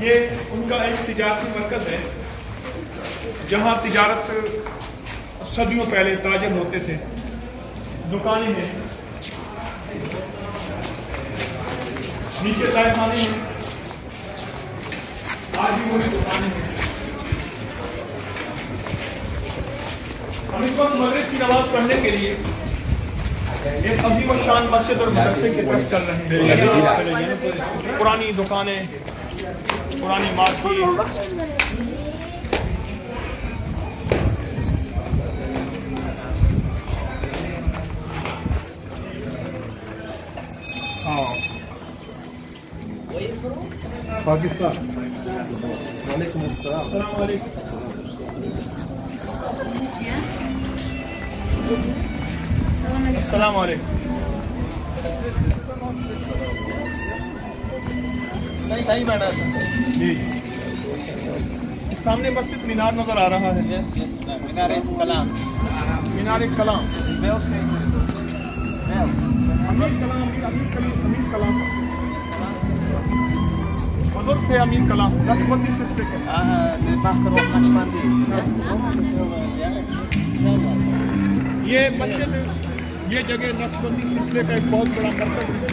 ये उनका एक तिजारती मरकज है जहाँ तिजारत सदियों पहले ताजिर होते थे। दुकानें हैं, नीचे तहखाने हैं, आज भी वही दुकानें हैं। हम इस वक्त मगरिब की नमाज पढ़ने के लिए एक अजीम शान मस्जिद और मदरसे की तरफ चल रहे हैं। पुरानी दुकानें, पुरानी मार्केट, पाकिस्तान। वालेकुम अस्सलाम। अस्सलाम वालेकुम। जी, सामने मस्जिद मीनार नजर आ रहा है। मीनार कलाम। मीनार कलाम, अमीर कलाम बुजुर्ग थे। अमीर कलाम नक्शबंदी सिलसिले के। ये मस्जिद, ये जगह नक्शबंदी सिलसिले का एक बहुत बड़ा मरकज है।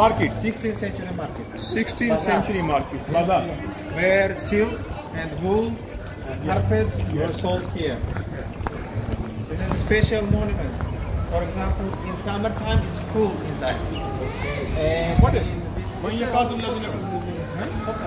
Market. 16th century market. 16th century market. Bazaar. Where silk and wool and carpets were sold here. This is a special monument. For example, in summertime it's cool inside. And What is? this